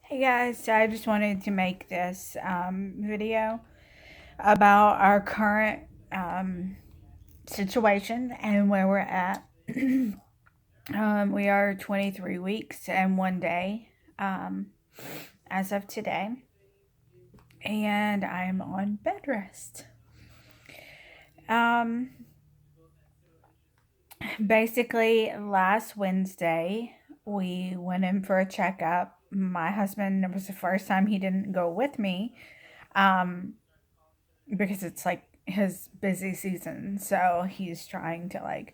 Hey guys, so I just wanted to make this video about our current um, situation and where we're at. We are 23 weeks and 1 day um, as of today, and I'm on bed rest. Um, Basically, last Wednesday, we went in for a checkup. My husband, it was the first time he didn't go with me. Um, because it's like his busy season. So he's trying to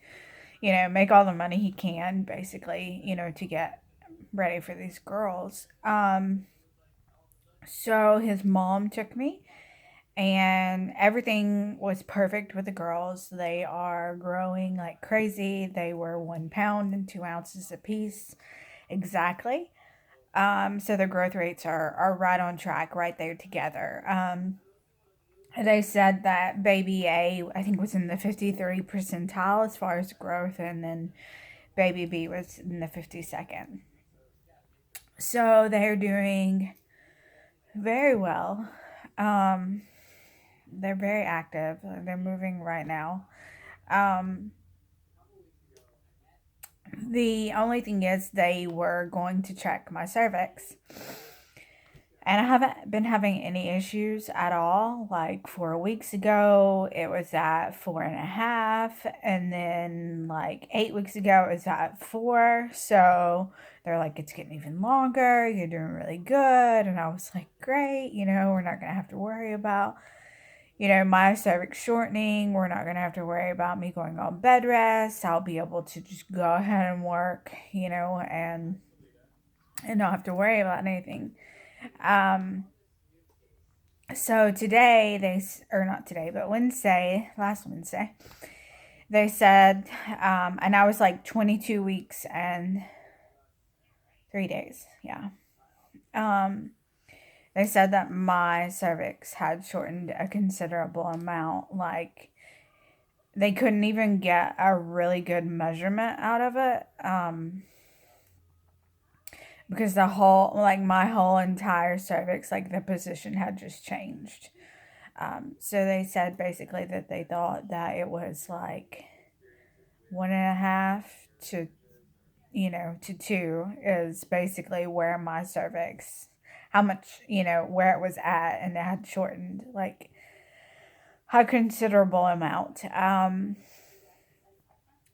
make all the money he can basically, to get ready for these girls. So his mom took me and everything was perfect with the girls. They are growing like crazy. They were 1 pound and 2 ounces apiece. Exactly. So their growth rates are right on track, right there together. They said that baby A, I think, was in the 53 percentile as far as growth, and then baby B was in the 52nd. So they're doing very well. Um, they're very active. They're moving right now. Um, the only thing is, they were going to check my cervix. And I haven't been having any issues at all. Like 4 weeks ago, it was at 4.5. And then like 8 weeks ago, it was at 4. So they're like, it's getting even longer. You're doing really good. And I was like, great. We're not going to have to worry about, my cervix shortening. We're not going to have to worry about me going on bed rest. I'll be able to just go ahead and work, and not have to worry about anything. Um, So today or not today, but last Wednesday, they said, and I was like 22 weeks and 3 days. Yeah. Um, they said that my cervix had shortened a considerable amount. Like they couldn't even get a really good measurement out of it. Because my whole entire cervix, like the position had just changed. So they said basically that they thought that it was like 1.5 to 2 is basically where my cervix, how much, where it was at, and it had shortened like a considerable amount.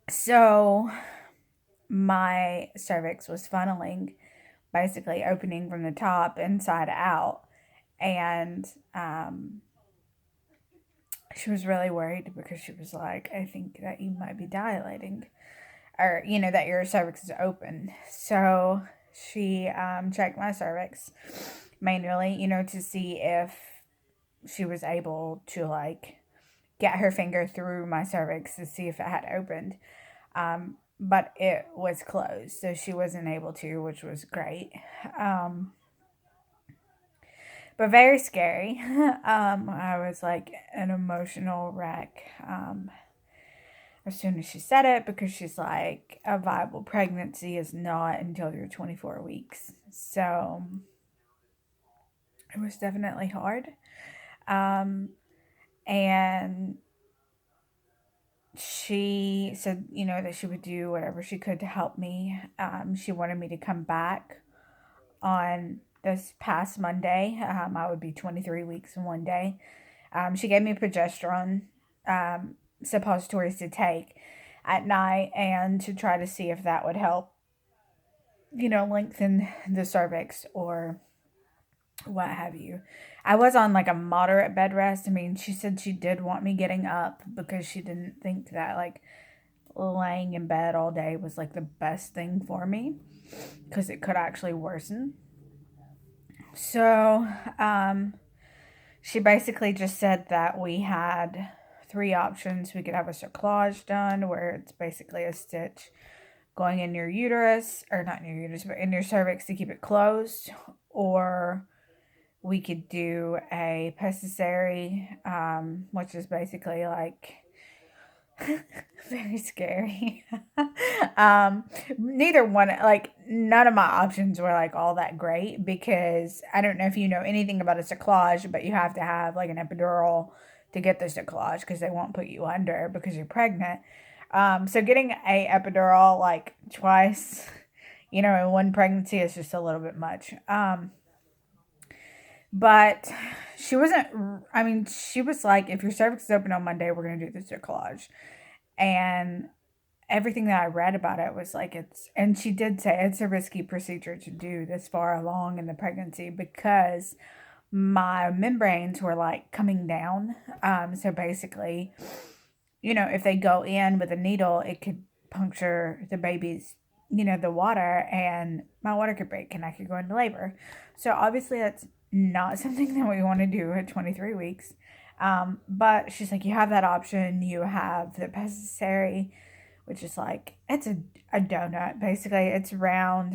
So my cervix was funneling, basically opening from the top inside out, and she was really worried because she was like, I think that you might be dilating, or that your cervix is open. So she checked my cervix manually, to see if she was able to like get her finger through my cervix to see if it had opened. But it was closed, so she wasn't able to, which was great. Um, but very scary. I was like an emotional wreck. As soon as she said it, because she's like, a viable pregnancy is not until you're 24 weeks. So it was definitely hard. Um, and she said, that she would do whatever she could to help me. She wanted me to come back on this past Monday. I would be 23 weeks in 1 day. She gave me progesterone suppositories to take at night and to try to see if that would help, lengthen the cervix or what have you. I was on like a moderate bed rest. I mean, she said she did want me getting up because she didn't think that like laying in bed all day was like the best thing for me because it could actually worsen. So, she basically just said that we had three options. We could have a cerclage done, where it's basically a stitch going in your uterus, or not in your uterus, but in your cervix to keep it closed, or we could do a pessary, which is basically like Very scary. um, Neither one, like none of my options were like all that great because I don't know if you know anything about a cyclage, but you have to have like an epidural to get the cyclage because they won't put you under because you're pregnant. So getting a epidural like twice, in one pregnancy is just a little bit much. But she wasn't. I mean, she was like, if your cervix is open on Monday, we're gonna do the cyclage, and everything that I read about it was like and she did say it's a risky procedure to do this far along in the pregnancy because my membranes were like coming down. So basically, if they go in with a needle, it could puncture the baby's, the water, and my water could break and I could go into labor. So obviously, that's not something that we want to do at 23 weeks. But she's like, you have that option. You have the pessary, which is like, it's a donut. Basically, it's round.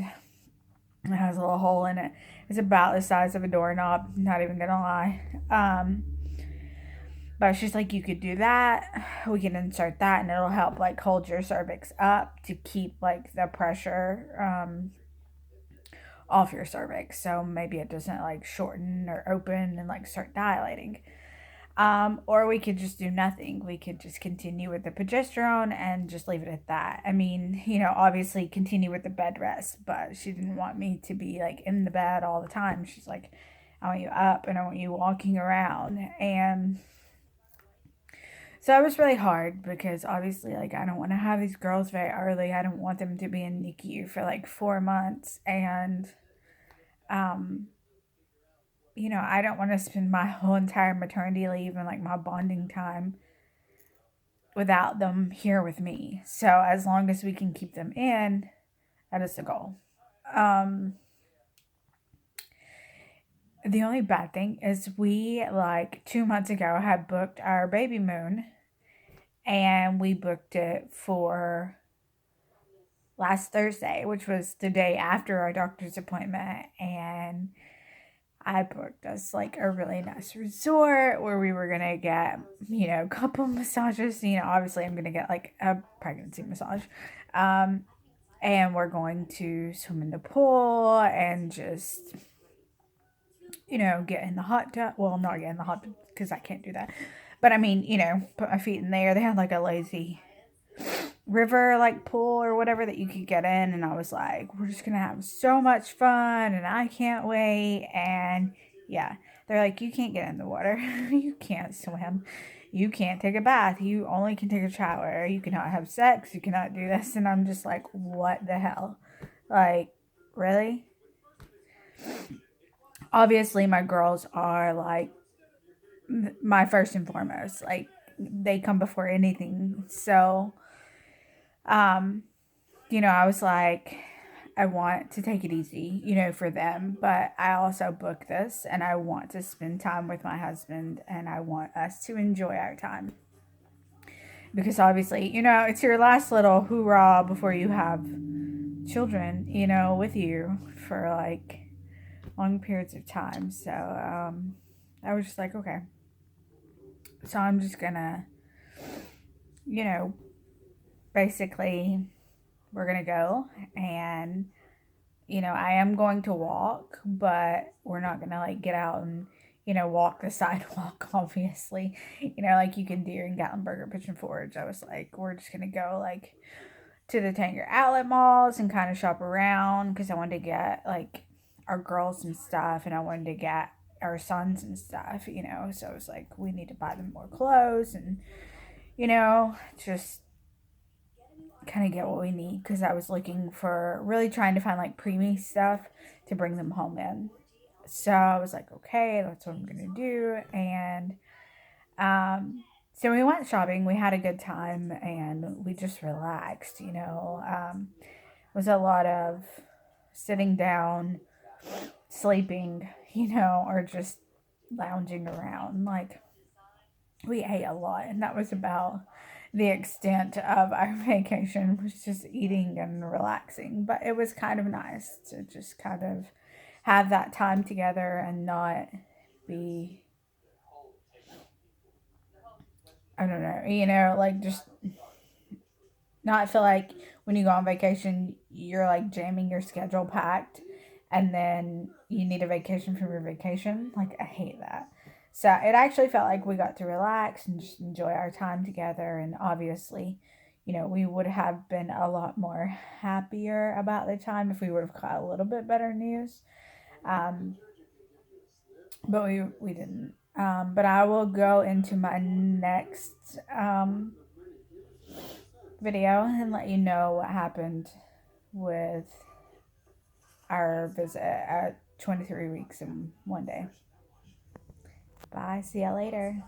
It has a little hole in it. It's about the size of a doorknob. Not even gonna lie. But she's like, you could do that. We can insert that, and it'll help like hold your cervix up to keep like the pressure off your cervix. So maybe it doesn't like shorten or open and like start dilating. Or we could just do nothing. We could just continue with the progesterone and just leave it at that. I mean, obviously continue with the bed rest, but she didn't want me to be like in the bed all the time. She's like, I want you up and I want you walking around. And so it was really hard because obviously, like, I don't want to have these girls very early. I don't want them to be in NICU for like 4 months. And, um, I don't want to spend my whole entire maternity leave and like my bonding time without them here with me. So as long as we can keep them in, that is the goal. Um, the only bad thing is we like 2 months ago had booked our baby moon, and we booked it for last Thursday, which was the day after our doctor's appointment. And I booked us like a really nice resort where we were gonna get, a couple massages. Obviously I'm gonna get like a pregnancy massage. Um, and we're going to swim in the pool and just, get in the hot tub. Well, not get in the hot tub because I can't do that. But I mean, put my feet in there. They had like a lazy river like pool or whatever that you could get in, and I was like, we're just gonna have so much fun and I can't wait. And yeah, they're like, you can't get in the water. You can't swim, you can't take a bath, you only can take a shower, you cannot have sex, you cannot do this. And I'm just like, what the hell? Like, really? Obviously my girls are like my first and foremost, like they come before anything. So um I was like, I want to take it easy, for them, but I also booked this and I want to spend time with my husband and I want us to enjoy our time. Because obviously, it's your last little hoorah before you have children, with you for like long periods of time. So I was just like, okay. So I'm just gonna, you know, basically, we're gonna go and I am going to walk, but we're not gonna like get out and, walk the sidewalk, obviously, like you can do in Gatlinburger Pigeon Forge. I was like, we're just gonna go like to the Tanger outlet malls and kind of shop around because I wanted to get like our girls and stuff, and I wanted to get our sons and stuff, So I was like, we need to buy them more clothes and, just kind of get what we need because I was looking for really trying to find like preemie stuff to bring them home in. So I was like, okay, that's what I'm gonna do. And so we went shopping, we had a good time, and we just relaxed, it was a lot of sitting down, sleeping, or just lounging around. Like, we ate a lot, and that was about the extent of our vacation, was just eating and relaxing. But it was kind of nice to just kind of have that time together and not be I don't know, you know, like just not feel like when you go on vacation, you're like jamming your schedule packed and then you need a vacation from your vacation. Like, I hate that. So it actually felt like we got to relax and just enjoy our time together. And obviously, you know, we would have been a lot more happier about the time if we would have got a little bit better news. Um, but we didn't. But I will go into my next video and let you know what happened with our visit at 23 weeks and 1 day. Bye. See ya later.